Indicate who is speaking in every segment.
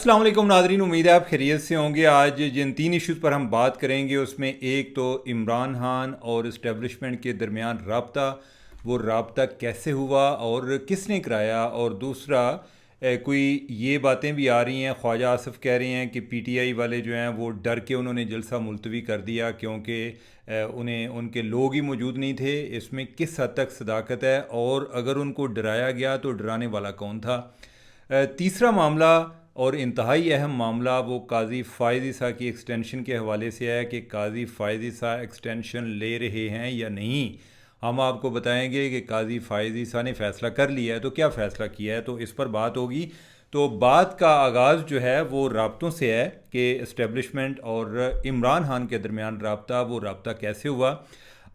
Speaker 1: अस्सलाम वालेकुम नाज़रीन, उम्मीद है आप खैरियत से होंगे। आज जिन तीन इश्यूज़ पर हम बात करेंगे उसमें एक तो इमरान खान और इस्टेब्लिशमेंट के दरमियान राब्ता, वो राब्ता कैसे हुआ और किसने कराया, और दूसरा कोई ये बातें भी आ रही हैं, ख्वाजा आसिफ कह रहे हैं कि पीटीआई वाले जो हैं वो डर के उन्होंने जलसा मुलतवी कर दिया क्योंकि उन्हें उनके लोग ही मौजूद नहीं थे। इसमें किस हद तक सदाकत है और अगर उनको डराया गया तो डराने वाला कौन था। तीसरा मामला और इंतहाई अहम मामला वो काजी फ़ाइज़ ईसा की एक्सटेंशन के हवाले से है कि काजी फ़ाइज़ ईसा एक्सटेंशन ले रहे हैं या नहीं। हम आपको बताएंगे कि काजी फ़ाइज़ ईसा ने फ़ैसला कर लिया है तो क्या फ़ैसला किया है, तो इस पर बात होगी। तो बात का आगाज़ जो है वो राब्तों से है कि इस्टेब्लिशमेंट और इमरान खान के दरमियान राब्ता, वो राब्ता कैसे हुआ।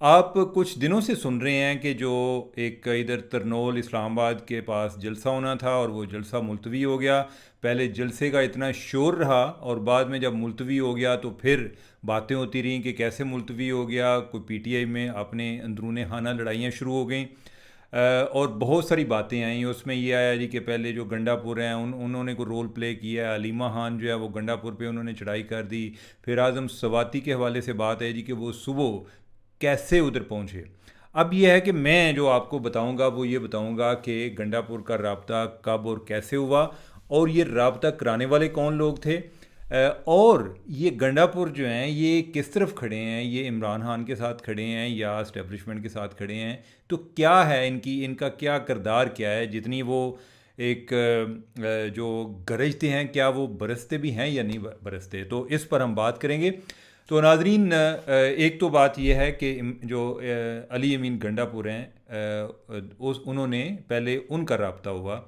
Speaker 1: आप कुछ दिनों से सुन रहे हैं कि जो एक इधर तरनोल इस्लामाबाद के पास जलसा होना था और वो जलसा मुलतवी हो गया। पहले जलसे का इतना शोर रहा और बाद में जब मुलतवी हो गया तो फिर बातें होती रहीं कि कैसे मुलतवी हो गया। कोई पीटीआई में अपने अंदरूनी खाना लड़ाइयाँ शुरू हो गई और बहुत सारी बातें आई। उसमें ये आया जी कि पहले जो गंडापुर हैं उन्होंने को रोल प्ले किया है। अलीमा खान जो है वो गंडापुर पे उन्होंने चढ़ाई कर दी। फिर आज़म सवाती के हवाले से बात है जी कि वो सुबह कैसे उधर पहुँचे। अब यह है कि मैं जो आपको बताऊंगा वो ये बताऊंगा कि गंडापुर का राब्ता कब और कैसे हुआ और ये राब्ता कराने वाले कौन लोग थे, और ये गंडापुर जो हैं ये किस तरफ खड़े हैं, ये इमरान खान के साथ खड़े हैं या इस्टेब्लिशमेंट के साथ खड़े हैं। तो क्या है इनका क्या किरदार क्या है, जितनी वो एक जो गरजते हैं क्या वो बरसते भी हैं या नहीं बरसते, तो इस पर हम बात करेंगे। तो नाजरीन, एक तो बात यह है कि जो अली अमीन गंडापुर हैं, उन्होंने पहले उनका रब्ता हुआ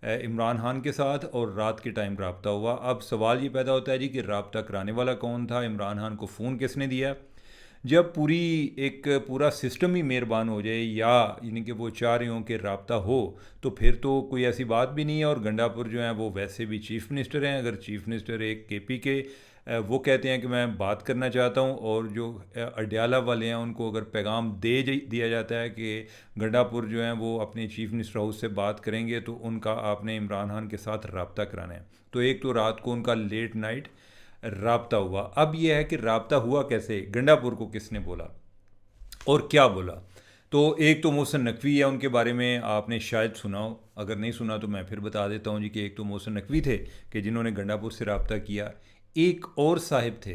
Speaker 1: इमरान खान के साथ और रात के टाइम रब्ता हुआ। अब सवाल ये पैदा होता है जी कि रब्ता कराने वाला कौन था, इमरान खान को फ़ोन किसने दिया। जब पूरा सिस्टम ही मेहरबान हो जाए या यानी कि वो चाह रहे हों कि रब्ता हो, तो फिर तो कोई ऐसी बात भी नहीं है। और गंडापुर जो हैं वो वैसे भी चीफ़ मिनिस्टर हैं। अगर चीफ़ मिनिस्टर एक केपी के वो कहते हैं कि मैं बात करना चाहता हूँ और जो अडयाला वाले हैं उनको अगर पैगाम दिया जाता है कि गंडापुर जो हैं वो अपने चीफ़ मिनिस्टर हाउस से बात करेंगे तो उनका आपने इमरान खान के साथ रब्ता कराना है। तो एक तो रात को उनका लेट नाइट राब्ता हुआ। अब यह है कि राब्ता हुआ कैसे, गंडापुर को किसने बोला और क्या बोला। तो एक तो मोहसिन नकवी है, उनके बारे में आपने शायद सुना हो, अगर नहीं सुना तो मैं फिर बता देता हूँ जी कि एक तो मोहसिन नकवी थे कि जिन्होंने गंडापुर से रब्ता किया। एक और साहिब थे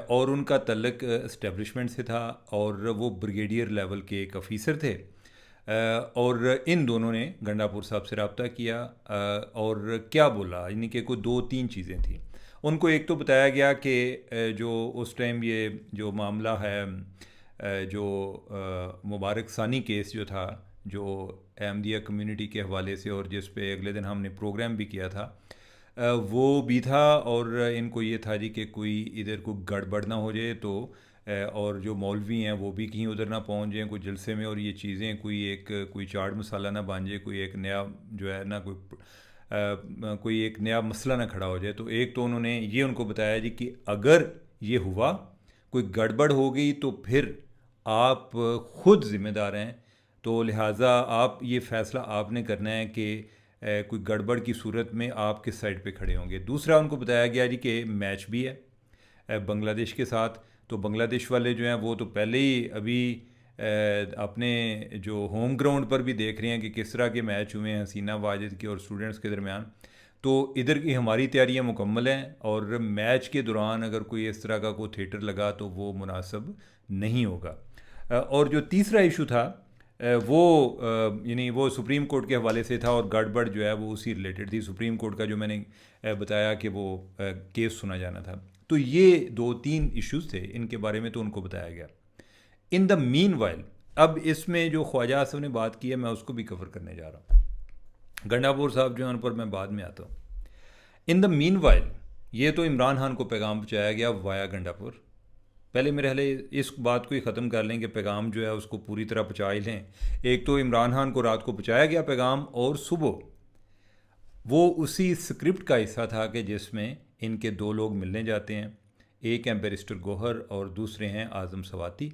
Speaker 1: और उनका तल्लक इस्टेब्लिशमेंट से था और वो ब्रिगेडियर लेवल के एक अफीसर थे। और इन दोनों ने गंडापुर साहब से रब्ता किया और क्या बोला, यानी कि कोई दो तीन चीज़ें थी। उनको एक तो बताया गया कि जो उस टाइम ये जो मामला है, जो मुबारक सानी केस जो था, जो अहमदिया कम्युनिटी के हवाले से और जिस पे अगले दिन हमने प्रोग्राम भी किया था, वो भी था। और इनको ये था जी कि कोई इधर को गड़बड़ ना हो जाए, तो और जो मौलवी हैं वो भी कहीं उधर ना पहुंच जाएं कोई जलसे में, और ये चीज़ें कोई चाट मसाला ना बन जाए, कोई एक नया जो है ना कोई एक नया मसला ना खड़ा हो जाए। तो एक तो उन्होंने ये उनको बताया जी कि अगर ये हुआ, कोई गड़बड़ हो गई, तो फिर आप खुद ज़िम्मेदार हैं। तो लिहाजा आप ये फ़ैसला आपने करना है कि कोई गड़बड़ की सूरत में आप किस साइड पे खड़े होंगे। दूसरा उनको बताया गया जी कि मैच भी है बांग्लादेश के साथ। तो बांग्लादेश वाले जो हैं वो तो पहले ही अभी अपने जो होम ग्राउंड पर भी देख रहे हैं कि किस तरह के मैच हुए हैं हसीना वाजिद के और स्टूडेंट्स के दरमियान। तो इधर की हमारी तैयारियां मुकम्मल हैं और मैच के दौरान अगर कोई इस तरह का कोई थिएटर लगा तो वो मुनासिब नहीं होगा। और जो तीसरा इशू था वो यानी वो सुप्रीम कोर्ट के हवाले से था और गड़बड़ जो है वो उसी रिलेटेड थी। सुप्रीम कोर्ट का जो मैंने बताया कि वो केस सुना जाना था। तो ये दो तीन इश्यूज थे, इनके बारे में तो उनको बताया गया। इन द मीन वाइल, अब इसमें जो ख्वाजा आसिफ ने बात की है मैं उसको भी कवर करने जा रहा हूँ। गंडापुर साहब जो हैं उन पर मैं बाद में आता हूँ। इन द मीन वाइल, ये तो इमरान खान को पैगाम पहुँचाया गया वाया गंडापुर। पहले मेरे हले इस बात को ही ख़त्म कर लें कि पैगाम जो है उसको पूरी तरह पहुँचा ही लें। एक तो इमरान खान को रात को पहुँचाया गया पैगाम और सुबह वो उसी स्क्रिप्ट का हिस्सा था कि जिसमें इनके दो लोग मिलने जाते हैं। एक हैं बैरिस्टर गौहर और दूसरे हैं आज़म सवाती।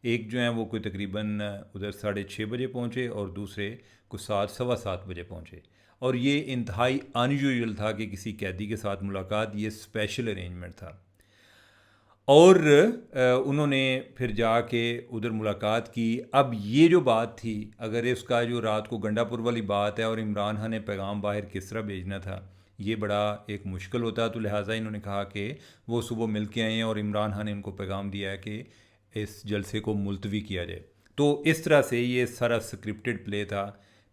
Speaker 1: एक जो हैं वो कोई तकरीबन उधर 6:30 बजे पहुँचे और दूसरे को 7 सवा 7 बजे पहुँचे। और ये इंतहाई अनयूजुअल था कि किसी कैदी के साथ मुलाकात, ये स्पेशल अरेंजमेंट था। और उन्होंने फिर जाके उधर मुलाकात की। अब ये जो बात थी, अगर इसका जो रात को गंडापुर वाली बात है और इमरान खान ने पैगाम बाहर किस तरह भेजना था, ये बड़ा एक मुश्किल होता। तो लिहाजा इन्होंने कहा कि वो सुबह मिल के आए हैं और इमरान खान ने उनको पैगाम दिया है कि इस जलसे को मुलतवी किया जाए। तो इस तरह से ये सारा स्क्रिप्टेड प्ले था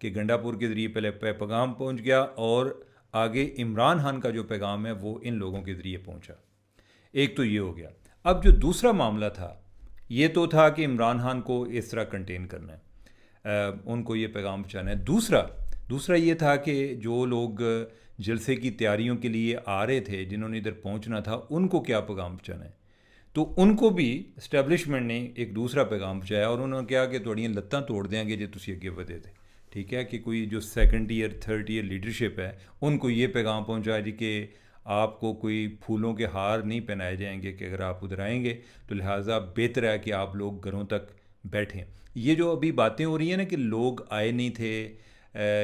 Speaker 1: कि गंडापुर के ज़रिए पहले पैगाम पहुंच गया और आगे इमरान खान का जो पैगाम है वो इन लोगों के ज़रिए पहुंचा। एक तो ये हो गया। अब जो दूसरा मामला था, ये तो था कि इमरान खान को इस तरह कंटेन करना है, उनको ये पैगाम पहुँचाना है। दूसरा ये था कि जो लोग जलसे की तैयारियों के लिए आ रहे थे, जिन्होंने इधर पहुंचना था, उनको क्या पैगाम पहुँचाना है। तो उनको भी इस्टेब्लिशमेंट ने एक दूसरा पैगाम पहुँचाया और उन्होंने कहा कि थोड़ियाँ लत्तां तोड़ देंगे जो तुम अगे बढ़े थे। ठीक है, कि कोई जो second year third year leadership है, उनको ये पैगाम पहुँचाया जी कि आपको कोई फूलों के हार नहीं पहनाए जाएंगे कि अगर आप उधर आएंगे तो लिहाजा बेहतर है कि आप लोग घरों तक बैठें। ये जो अभी बातें हो रही हैं ना कि लोग आए नहीं थे,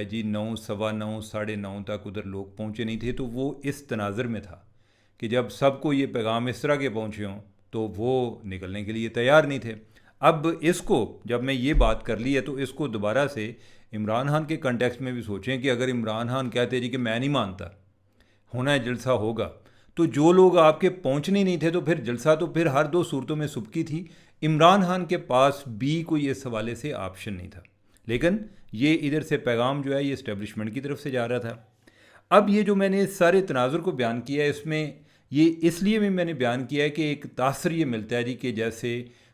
Speaker 1: जी 9, सवा 9, 9:30 तक उधर लोग पहुँचे नहीं थे, तो वो इस तनाज़र में था कि जब सबको ये पैगाम इस तरह के पहुँचे हों तो वो निकलने के लिए तैयार नहीं थे। अब इसको जब मैं ये बात कर ली है तो इसको दोबारा से इमरान खान के कंटेक्स्ट में भी सोचें कि अगर इमरान खान कहते जी कि मैं नहीं मानता, होना है जलसा होगा, तो जो लोग आपके पहुंचने नहीं थे तो फिर जलसा तो फिर हर दो सूरतों में सुबकी थी। इमरान खान के पास भी कोई इस हवाले से ऑप्शन नहीं था, लेकिन ये इधर से पैगाम जो है ये इस्टेब्लिशमेंट की तरफ से जा रहा था। अब ये जो मैंने इस सारे तनाजुर को बयान किया है, इसमें ये इसलिए भी मैंने बयान किया है कि एक तासर ये मिलता है जी कि जैसे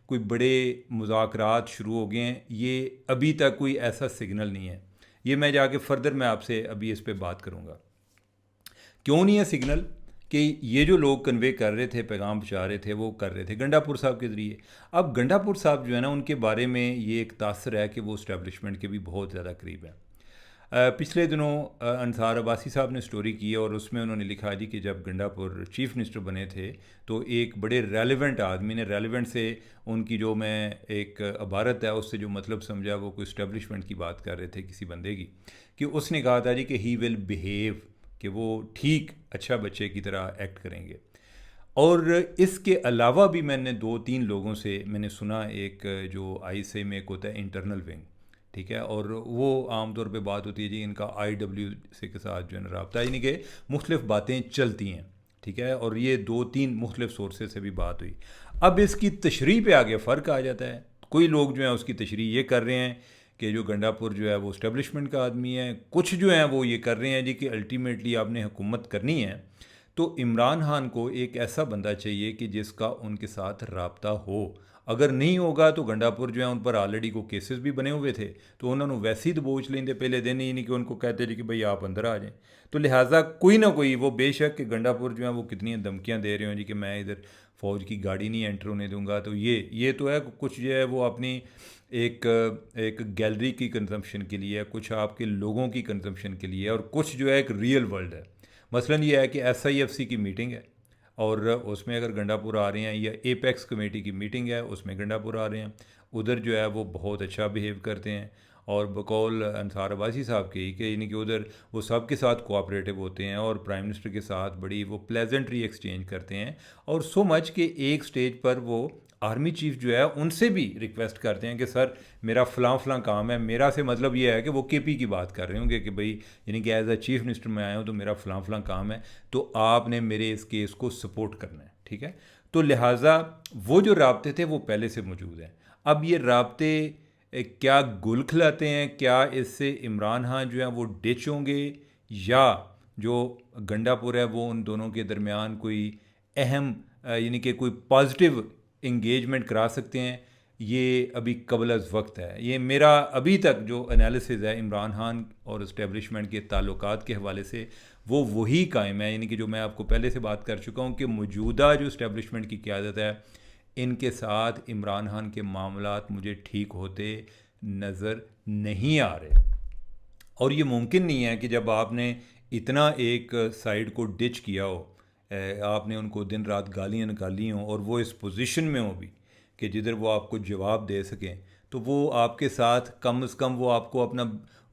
Speaker 1: कोई बड़े मुज़ाकरात शुरू हो गए हैं। ये अभी तक कोई ऐसा सिग्नल नहीं है। ये मैं जाके फर्दर मैं आपसे अभी इस पे बात करूँगा। क्यों नहीं है सिग्नल कि ये जो लोग कन्वे कर रहे थे, पैगाम पहुँचा रहे थे, वो कर रहे थे गंडापुर साहब के ज़रिए। अब गंडापुर साहब जो है ना, उनके बारे में ये एक तासर है कि वो इस्टेब्लिशमेंट के भी बहुत ज़्यादा करीब है। पिछले दिनों अंसार अब्बासी साहब ने स्टोरी की और उसमें उन्होंने लिखा जी कि जब गंडापुर चीफ़ मिनिस्टर बने थे तो एक बड़े रेलेवेंट आदमी ने, रेलेवेंट से उनकी जो मैं एक इबारत है उससे जो मतलब समझा, वो कोई इस्टेब्लिशमेंट की बात कर रहे थे किसी बंदे की, कि उसने कहा था जी कि ही विल बिहेव, कि वो ठीक अच्छा बच्चे की तरह एक्ट करेंगे। और इसके अलावा भी मैंने 2-3 लोगों से मैंने सुना, एक जो ISA में एक होता है इंटरनल विंग, ठीक है, और वो आमतौर पे बात होती है जी इनका IWC के साथ जो है ना रब्ता, यानी कि मुख्तलिफ बातें चलती हैं, ठीक है, और ये 2-3 मुख्तलिफ सोर्सेज से भी बात हुई। अब इसकी तशरीह पे आगे फ़र्क आ जाता है। कोई लोग जो हैं उसकी तशरीह ये कर रहे हैं कि जो गंडापुर जो है वो इस्टेब्लिशमेंट का आदमी है, कुछ जो हैं वो ये कर रहे हैं जी कि अल्टीमेटली आपने हुकूमत करनी है तो इमरान खान को एक ऐसा बंदा चाहिए कि जिसका उनके साथ राब्ता हो। अगर नहीं होगा तो गंडापुर जो है उन पर ऑलरेडी को केसेस भी बने हुए थे, तो उन्होंने वैसे ही दबोच लेंगे पहले दिन ही, नहीं कि उनको कहते जी कि भाई आप अंदर आ जाएं। तो लिहाजा कोई ना कोई, वो बेशक कि गंडापुर जो है वो कितनी धमकियां दे रहे हो जी कि मैं इधर फ़ौज की गाड़ी नहीं एंटर होने दूंगा, तो ये तो है कुछ जो है वो अपनी एक एक गैलरी की कंजम्पशन के लिए है, कुछ आपके लोगों की कंजम्पशन के लिए है, और कुछ जो है एक रियल वर्ल्ड है। मसलन ये है कि SIFC की मीटिंग है और उसमें अगर गंडापुर आ रहे हैं, या एपेक्स कमेटी की मीटिंग है उसमें गंडापुर आ रहे हैं, उधर जो है वो बहुत अच्छा बिहेव करते हैं। और बकौल अंसार अब्बासी साहब की कि यानी कि उधर वो सब के साथ कोऑपरेटिव होते हैं और प्राइम मिनिस्टर के साथ बड़ी वो प्लेजेंट्री एक्सचेंज करते हैं, और सो मच कि एक स्टेज पर वो आर्मी चीफ जो है उनसे भी रिक्वेस्ट करते हैं कि सर मेरा फ़लाँ काम है। मेरा से मतलब ये है कि वो KP की बात कर रहे होंगे कि भाई यानी कि एज अ चीफ मिनिस्टर मैं आया हूँ तो मेरा फ़लाँ काम है, तो आपने मेरे इस केस को सपोर्ट करना है, ठीक है। तो लिहाजा वो जो राब्ते थे वो पहले से मौजूद हैं। अब ये राब्ते क्या गुल खिलाते हैं, क्या इससे इमरान खान जो है वो डिच होंगे, या जो गंडापुर है वो उन दोनों के दरमियान कोई अहम यानी कि कोई पॉजिटिव इंगेजमेंट करा सकते हैं, ये अभी कबल अज़ वक्त है। ये मेरा अभी तक जो एनालिसिस है इमरान खान और इस्टेब्लिशमेंट के ताल्लुकात के हवाले से, वो वही कायम है, यानी कि जो मैं आपको पहले से बात कर चुका हूँ कि मौजूदा जो इस्टेब्लिशमेंट की क़यादत है, इनके साथ इमरान खान के मामलात मुझे ठीक होते नज़र नहीं आ रहे। और ये मुमकिन नहीं है कि जब आपने इतना एक साइड को डिच किया हो, आपने उनको दिन रात गालियाँ निकाली हों और वो इस पोजीशन में हो भी कि जिधर वो आपको जवाब दे सकें, तो वो आपके साथ कम से कम वो आपको अपना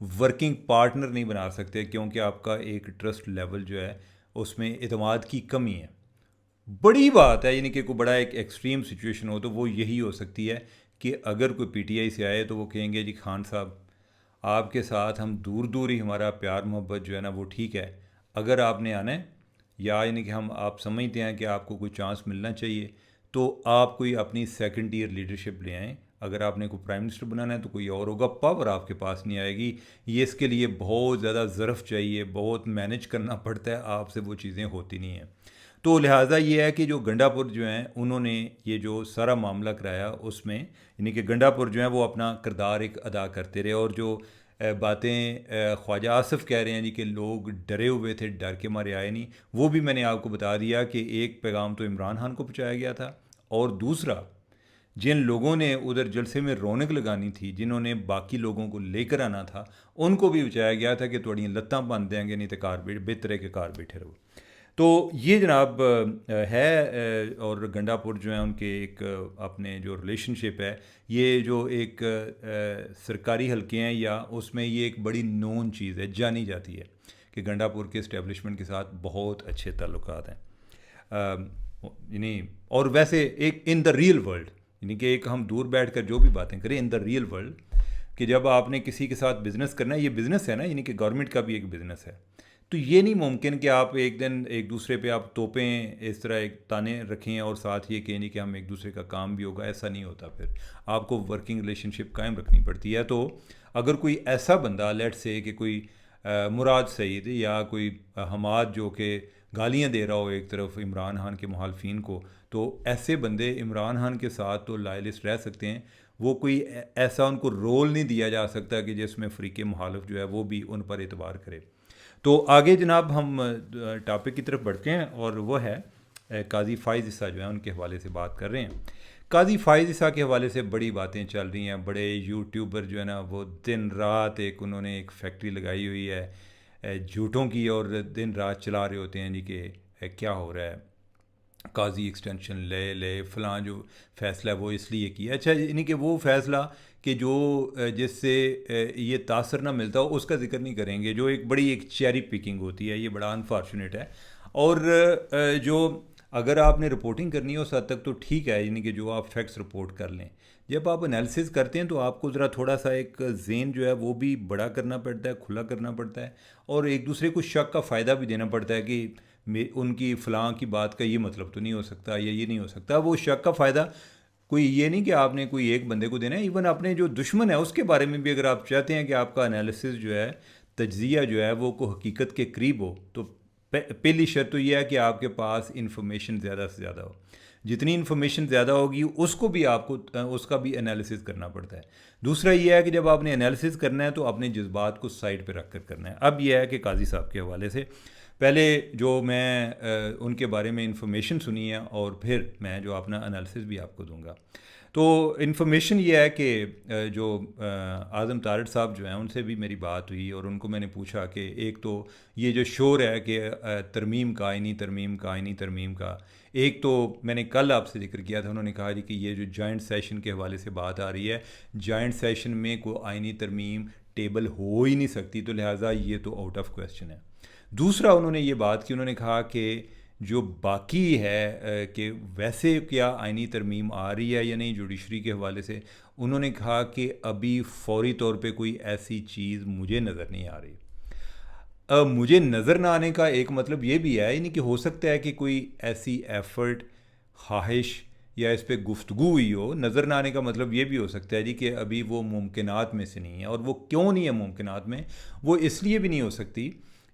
Speaker 1: वर्किंग पार्टनर नहीं बना सकते, क्योंकि आपका एक ट्रस्ट लेवल जो है उसमें एतमाद की कमी है। बड़ी बात है, यानी कि कोई बड़ा एक एक्सट्रीम सिचुएशन हो तो वो यही हो सकती है कि अगर कोई पीटीआई से आए तो वो कहेंगे जी खान साहब आपके साथ हम दूर दूर ही हमारा प्यार मोहब्बत जो है ना वो ठीक है, अगर आपने आना है या यानी कि हम आप समझते हैं कि आपको कोई चांस मिलना चाहिए तो आप कोई अपनी सेकंड ईयर लीडरशिप ले आएँ। अगर आपने कोई प्राइम मिनिस्टर बनाना है तो कोई और होगा, पावर आपके पास नहीं आएगी। ये इसके लिए बहुत ज़्यादा ज़र्फ़ चाहिए, बहुत मैनेज करना पड़ता है, आपसे वो चीज़ें होती नहीं हैं। तो लिहाजा ये है कि जो गंडापुर जो हैं उन्होंने ये जो सारा मामला कराया उसमें यानी कि गंडापुर जो है वो अपना किरदार एक अदा करते रहे। और जो बातें ख्वाजा आसिफ कह रहे हैं जी कि लोग डरे हुए थे, डर के मारे आए नहीं, वो भी मैंने आपको बता दिया कि एक पैगाम तो इमरान खान को पहुँचाया गया था, और दूसरा जिन लोगों ने उधर जलसे में रौनक लगानी थी, जिन्होंने बाकी लोगों को लेकर आना था, उनको भी बचाया गया था कि थोड़ी लत्तां बन देंगे नहीं तो कार बेहतर है कि कार बैठे रहो। तो ये जनाब है और गंडापुर जो है उनके एक अपने जो रिलेशनशिप है, ये जो एक सरकारी हल्के हैं या उसमें ये एक बड़ी नोन चीज़ है, जानी जाती है कि गंडापुर के इस्टेब्लिशमेंट के साथ बहुत अच्छे ताल्लुकात हैं। यानी और वैसे एक इन द रियल वर्ल्ड, यानी कि एक हम दूर बैठ कर जो भी बातें करें इन द रियल वर्ल्ड, कि जब आपने किसी के साथ बिज़नेस करना है, ये बिज़नेस है ना, यानी कि गवर्नमेंट का भी एक बिज़नेस है, तो ये नहीं मुमकिन कि आप एक दिन एक दूसरे पे आप तोपें, इस तरह एक ताने रखें और साथ ये कहें नहीं कि हम एक दूसरे का काम भी होगा, ऐसा नहीं होता। फिर आपको वर्किंग रिलेशनशिप कायम रखनी पड़ती है। तो अगर कोई ऐसा बंदा लेट से कि कोई मुराद सईद या कोई हमाद जो कि गालियां दे रहा हो एक तरफ इमरान खान के मुखालफिन को, तो ऐसे बंदे इमरान खान के साथ तो लाइलिस्ट रह सकते हैं, वो कोई ऐसा उनको रोल नहीं दिया जा सकता कि जिसमें फ़रीक़े मुखालिफ जो है वो भी उन पर एतबार करे। तो आगे जनाब हम टॉपिक की तरफ बढ़ते हैं, और वो है काजी फ़ाइज़ ईसा जो है उनके हवाले से बात कर रहे हैं। काजी फ़ाइज़ ईसा के हवाले से बड़ी बातें चल रही हैं, बड़े यूट्यूबर जो है ना वो दिन रात एक उन्होंने एक फैक्ट्री लगाई हुई है झूठों की, और दिन रात चला रहे होते हैं जी कि क्या हो रहा है, काजी एक्सटेंशन ले फ़लाँ जो फ़ैसला है वो इसलिए किया। अच्छा, यानी कि वो फ़ैसला कि जो जिससे ये तासर ना मिलता हो उसका ज़िक्र नहीं करेंगे, जो एक बड़ी एक चेरी पिकिंग होती है, ये बड़ा अनफॉर्चुनेट है। और जो अगर आपने रिपोर्टिंग करनी है उस हद तक तो ठीक है, यानी कि जो आप फैक्ट्स रिपोर्ट कर लें, जब आप एनालिसिस करते हैं तो आपको ज़रा थोड़ा सा एक ज़ेन जो है वो भी बड़ा करना पड़ता है, खुला करना पड़ता है, और एक दूसरे को शक का फ़ायदा भी देना पड़ता है कि उनकी फ़लाँ की बात का ये मतलब तो नहीं हो सकता या ये नहीं हो सकता। वो शक का फ़ायदा कोई ये नहीं कि आपने कोई एक बंदे को देना है, इवन अपने जो दुश्मन है उसके बारे में भी अगर आप चाहते हैं कि आपका एनालिसिस जो है, तज्ज़िया जो है वो को हकीकत के करीब हो, तो पहली शर्त तो यह है कि आपके पास इंफॉर्मेशन ज़्यादा से ज़्यादा हो। जितनी इन्फॉर्मेशन ज़्यादा होगी उसको भी आपको उसका भी एनालिसिस करना पड़ता है। दूसरा यह है कि जब आपने एनालिसिस करना है तो अपने जज्बात को साइड पे रख कर करना है। अब यह है कि काजी साहब के हवाले से पहले जो मैं उनके बारे में इंफॉर्मेशन सुनी है और फिर मैं जो अपना एनालिसिस भी आपको दूंगा। तो इन्फॉर्मेशन ये है कि जो आज़म तारड़ साहब जो हैं उनसे भी मेरी बात हुई, और उनको मैंने पूछा कि एक तो ये जो शोर है कि तरमीम का आइनी तरमीम का आइनी तरमीम का, एक तो मैंने कल आपसे जिक्र किया था, उन्होंने कहा जी कि ये जो जॉइंट सेशन के हवाले से बात आ रही है, जॉइंट सेशन में कोई आइनी तरमीम टेबल हो ही नहीं सकती, तो लिहाजा ये तो आउट ऑफ क्वेश्चन है। दूसरा उन्होंने ये बात की, उन्होंने कहा कि जो बाकी है कि वैसे क्या आइनी तरमीम आ रही है या नहीं जुडिशरी के हवाले से, उन्होंने कहा कि अभी फौरी तौर पे कोई ऐसी चीज़ मुझे नज़र नहीं आ रही। मुझे नज़र ना आने का एक मतलब ये भी है, यानी कि हो सकता है कि कोई ऐसी एफ़र्ट, ख्वाहिश या इस पर गुफ्तगू हुई हो। नज़र ना आने का मतलब ये भी हो सकता है जी कि अभी वो मुमकिनात में से नहीं है, और वो क्यों नहीं है मुमकिनात में, वो इसलिए भी नहीं हो सकती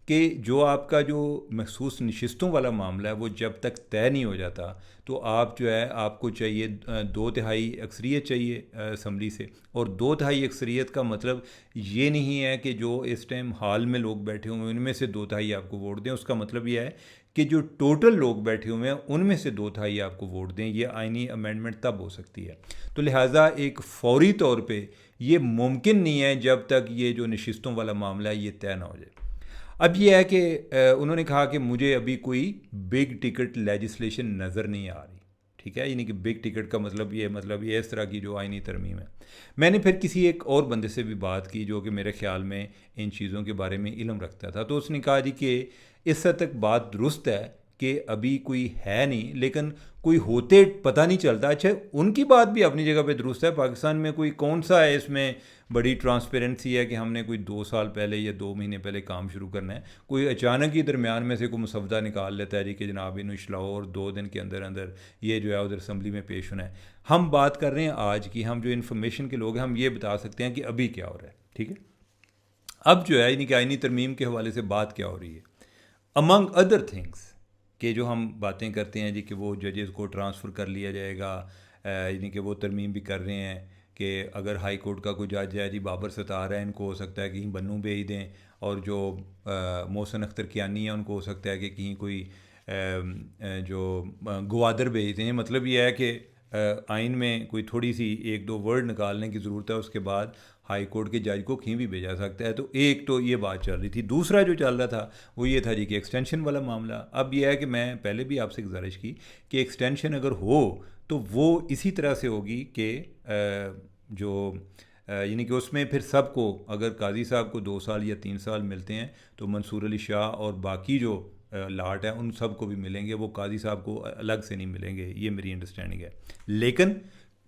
Speaker 1: कि जो आपका जो मखसूस नशिस्तों वाला मामला है वो जब तक तय नहीं हो जाता, तो आप जो है आपको चाहिए 2/3 अक्सरियत चाहिए असम्बली से। और 2/3 अक्सरियत का मतलब ये नहीं है कि जो इस टाइम हाल में लोग बैठे हुए हैं उनमें से 2/3 आपको वोट दें, उसका मतलब यह है कि जो टोटल लोग बैठे हुए हैं उनमें से 2/3 आपको वोट दें। ये आइनी अमेंडमेंट तब हो सकती है। तो लिहाजा एक फौरी तौर पे ये मुमकिन नहीं है जब तक ये जो नशिस्तों वाला मामला है ये तय ना हो जाए। अब ये है कि उन्होंने कहा कि मुझे अभी कोई बिग टिकट लेजिस्लेशन नज़र नहीं आ रही, ठीक है, यानी कि बिग टिकट का मतलब ये इस तरह की जो आइनी तरमीम है। मैंने फिर किसी एक और बंदे से भी बात की जो कि मेरे ख्याल में इन चीज़ों के बारे में इल्म रखता था, तो उसने कहा जी कि इस हद तक बात दुरुस्त है कि अभी कोई है नहीं, लेकिन कोई होते पता नहीं चलता। अच्छा, उनकी बात भी अपनी जगह पे दुरुस्त है। पाकिस्तान में कोई कौन सा है इसमें बड़ी ट्रांसपेरेंसी है कि हमने कोई 2 साल पहले या 2 महीने पहले काम शुरू करना है, कोई अचानक ही दरमियान में से कोई मुसवदा निकाल लेता है जी कि जनाब इन इशलाओ और 2 दिन के अंदर अंदर ये जो है उधर असम्बली में पेश होना है। हम बात कर रहे हैं आज की, हम जो इन्फॉर्मेशन के लोग हैं हम ये बता सकते हैं कि अभी क्या हो रहा है। ठीक है, अब जो है यानी कि आइनी तरमीम के हवाले से बात क्या हो रही है, अमंग अदर थिंग्स कि जो हम बातें करते हैं जी कि वो जजेस को ट्रांसफ़र कर लिया जाएगा, यानी कि वो तरमीम भी कर रहे हैं कि अगर हाई कोर्ट का कोई जज है जी बाबर सतार है, इनको हो सकता है कि कहीं बन्नू भेज दें, और जो मोहसिन अख्तर कियानी है उनको हो सकता है कि कहीं कोई जो गवादर भेज दें। मतलब ये है कि आइन में कोई थोड़ी सी 1-2 वर्ड निकालने की ज़रूरत है, उसके बाद हाई कोर्ट के जज को कहीं भी भेजा सकता है। तो एक तो ये बात चल रही थी। दूसरा जो चल रहा था वो ये था जी कि एक्सटेंशन वाला मामला। अब ये है कि मैं पहले भी आपसे गुजारिश की कि एक्सटेंशन अगर हो तो वो इसी तरह से होगी कि जो यानी कि उसमें फिर सबको, अगर काजी साहब को 2 साल या 3 साल मिलते हैं तो मंसूर अली शाह और बाकी जो लाट है उन सब को भी मिलेंगे, वो काजी साहब को अलग से नहीं मिलेंगे। ये मेरी अंडरस्टैंडिंग है। लेकिन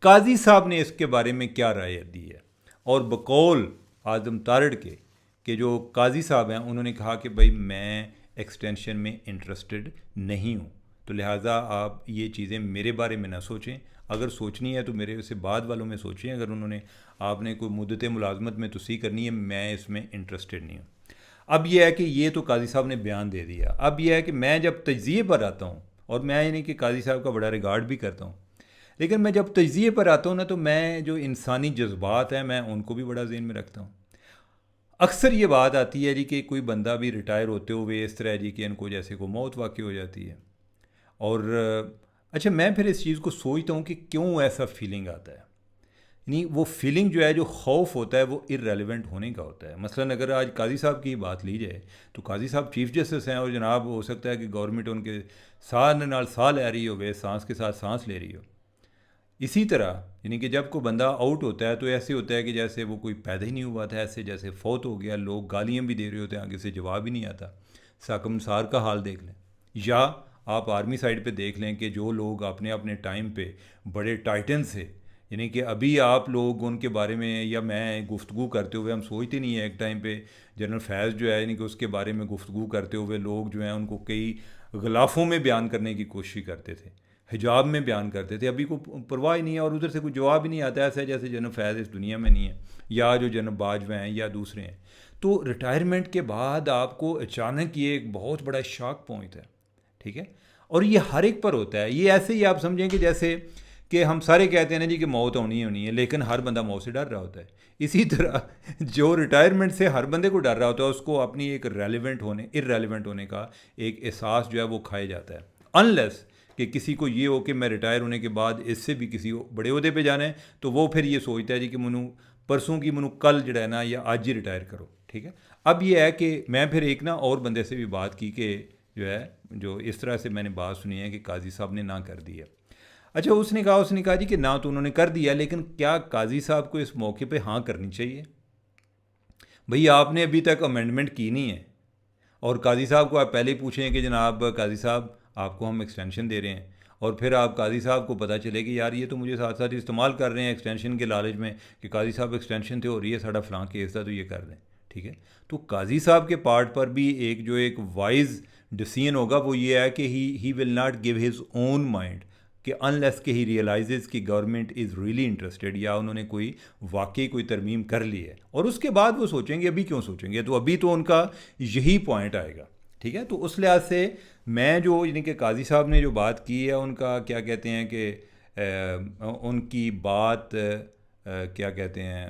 Speaker 1: काजी साहब ने इसके बारे में क्या राय दी है, और बकौल आदम तारड़ के जो काजी साहब हैं उन्होंने कहा कि भाई मैं एक्सटेंशन में इंटरेस्टेड नहीं हूँ, तो लिहाजा आप ये चीज़ें मेरे बारे में ना सोचें। अगर सोचनी है तो मेरे से बाद वालों में सोचें। अगर उन्होंने आपने कोई मुद्दत मुलाजमत में तोसी करनी है, मैं इसमें इंटरेस्टेड नहीं हूँ। अब यह है कि ये तो काजी साहब ने बयान दे दिया। अब यह है कि मैं जब तज्ज़िये पर आता हूँ, और मैं यानी कि काजी साहब का बड़ा रिगार्ड भी करता हूँ, लेकिन मैं जब तज्ज़िये पर आता हूँ ना, तो मैं जो इंसानी जज्बात हैं मैं उनको भी बड़ा ज़हन में रखता हूँ। अक्सर ये बात आती है जी कि कोई बंदा भी रिटायर होते हुए इस तरह जी कि इनको जैसे को मौत वाक़ई हो जाती है। और अच्छा, मैं फिर इस चीज़ को सोचता हूँ कि क्यों ऐसा फीलिंग आता है। नहीं, वो फीलिंग जो है, जो खौफ होता है, वो इररेलेवेंट होने का होता है। मसलन अगर आज काजी साहब की बात ली जाए तो काजी साहब चीफ जस्टिस हैं, और जनाब हो सकता है कि गवर्नमेंट उनके साथ नाल साह ले रही हो, वे सांस के साथ सांस ले रही हो। इसी तरह यानी कि जब कोई बंदा आउट होता है तो ऐसे होता है कि जैसे वो कोई पैदा ही नहीं हुआ था, ऐसे जैसे फौत हो गया। लोग गालियाँ भी दे रहे होते हैं, आगे से जवाब ही नहीं आता। साकमसार का हाल देख लें, या आप आर्मी साइड पे देख लें कि जो लोग अपने अपने टाइम पे बड़े टाइटन से, यानी कि अभी आप लोग उनके बारे में या मैं गुफ्तगू करते हुए हम सोचते नहीं है। एक टाइम पे जनरल फैज़ जो है, यानी कि उसके बारे में गुफ्तगू करते हुए लोग जो हैं उनको कई गिलाफ़ों में बयान करने की कोशिश करते थे, हिजाब में बयान करते थे। अभी को परवाह ही नहीं है, और उधर से कोई जवाब ही नहीं आता। ऐसा है जैसे जनरल फैज़ इस दुनिया में नहीं है, या जो जनरल बाजवा हैं या दूसरे हैं। तो रिटायरमेंट के बाद आपको अचानक ये एक बहुत बड़ा शॉक पहुंचता है। ठीक है, और ये हर एक पर होता है। ये ऐसे ही आप समझें कि जैसे कि हम सारे कहते हैं ना जी कि मौत होनी है, लेकिन हर बंदा मौत से डर रहा होता है। इसी तरह जो रिटायरमेंट से हर बंदे को डर रहा होता है, उसको अपनी एक इररेलेवेंट होने का एक एहसास जो है वो खाया जाता है। अनलेस कि किसी को ये हो कि मैं रिटायर होने के बाद इससे भी किसी बड़े ओहदे पे जाना है, तो वो फिर ये सोचता है जी कि मनु परसों की मनु कल जड़ा है ना, या आज ही रिटायर करो। ठीक है, अब ये है कि मैं फिर एक ना और बंदे से भी बात की कि जो है, जो इस तरह से मैंने बात सुनी है कि काजी साहब ने ना कर दी है। अच्छा, उसने कहा जी कि ना तो उन्होंने कर दिया, लेकिन क्या काजी साहब को इस मौके पे हाँ करनी चाहिए? भई आपने अभी तक अमेंडमेंट की नहीं है, और काजी साहब को आप पहले ही पूछें कि जनाब काजी साहब आपको हम एक्सटेंशन दे रहे हैं, और फिर आप काजी साहब को पता चले कि यार ये तो मुझे साथ साथ इस्तेमाल कर रहे हैं एक्सटेंशन के लालच में कि काजी साहब एक्सटेंशन तो हो रही है, साड़ा फलां केस था तो ये कर दें। ठीक है, तो काजी साहब के पार्ट पर भी एक वाइज डिसीजन होगा, वो ये है कि he will not give his own mind, कि अनलेस के ही रियलाइजेज कि गवर्नमेंट इज़ रियली इंटरेस्टेड, या उन्होंने वाकई कोई तरमीम कर ली है, और उसके बाद वो सोचेंगे। अभी क्यों सोचेंगे? तो अभी तो उनका यही पॉइंट आएगा। ठीक है, तो उस लिहाज से मैं जो यानी कि काजी साहब ने जो बात की है, उनका क्या कहते हैं कि उनकी बात क्या कहते हैं,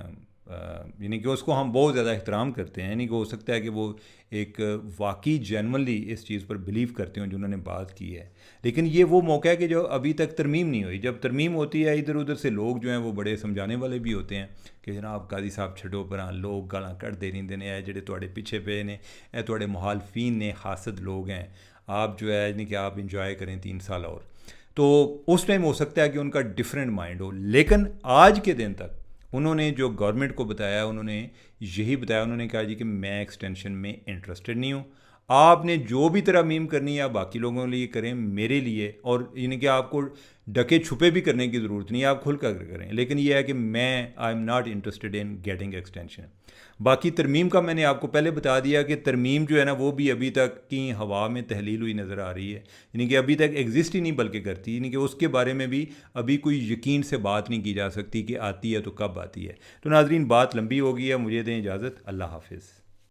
Speaker 1: यानी कि उसको हम बहुत ज़्यादा एहतराम करते हैं। यानी कि हो सकता है कि वो एक वाकई जेनवनली इस चीज़ पर बिलीव करते हो जो उन्होंने बात की है। लेकिन ये वो मौका है कि जो अभी तक तरमीम नहीं हुई। जब तरमीम होती है, इधर उधर से लोग जो हैं वो बड़े समझाने वाले भी होते हैं कि जनाब काजी साहब छड्डो पर, लोग गालां कढ़दे रहिंदे ने, जेह्ड़े तुहाडे पिछे पे ने, ए तुहाडे मुखालफीन ने, हासद लोग हैं, आप जो है यानी कि आप इंजॉय करें 3 साल और। तो उस टाइम हो सकता है कि उनका डिफरेंट माइंड हो, लेकिन आज के दिन तक उन्होंने जो गवर्नमेंट को बताया, उन्होंने यही बताया, उन्होंने कहा जी कि मैं एक्सटेंशन में इंटरेस्टेड नहीं हूँ। आपने जो भी तरह मीम करनी है आप बाकी लोगों के लिए करें, मेरे लिए, और यानी कि आपको ढके छुपे भी करने की ज़रूरत नहीं है, आप खुल कर करें, लेकिन यह है कि मैं I am not interested in getting extension. बाकी तरमीम का मैंने आपको पहले बता दिया कि तरमीम जो है ना वो भी अभी तक की हवा में तहलील हुई नज़र आ रही है, यानी कि अभी तक एग्जिस्ट ही नहीं बल्कि करती, यानी कि उसके बारे में भी अभी कोई यकीन से बात नहीं की जा सकती कि आती है तो कब आती है। तो नाजरीन, बात लंबी हो गई है, मुझे दें इजाज़त, अल्लाह हाफिज़।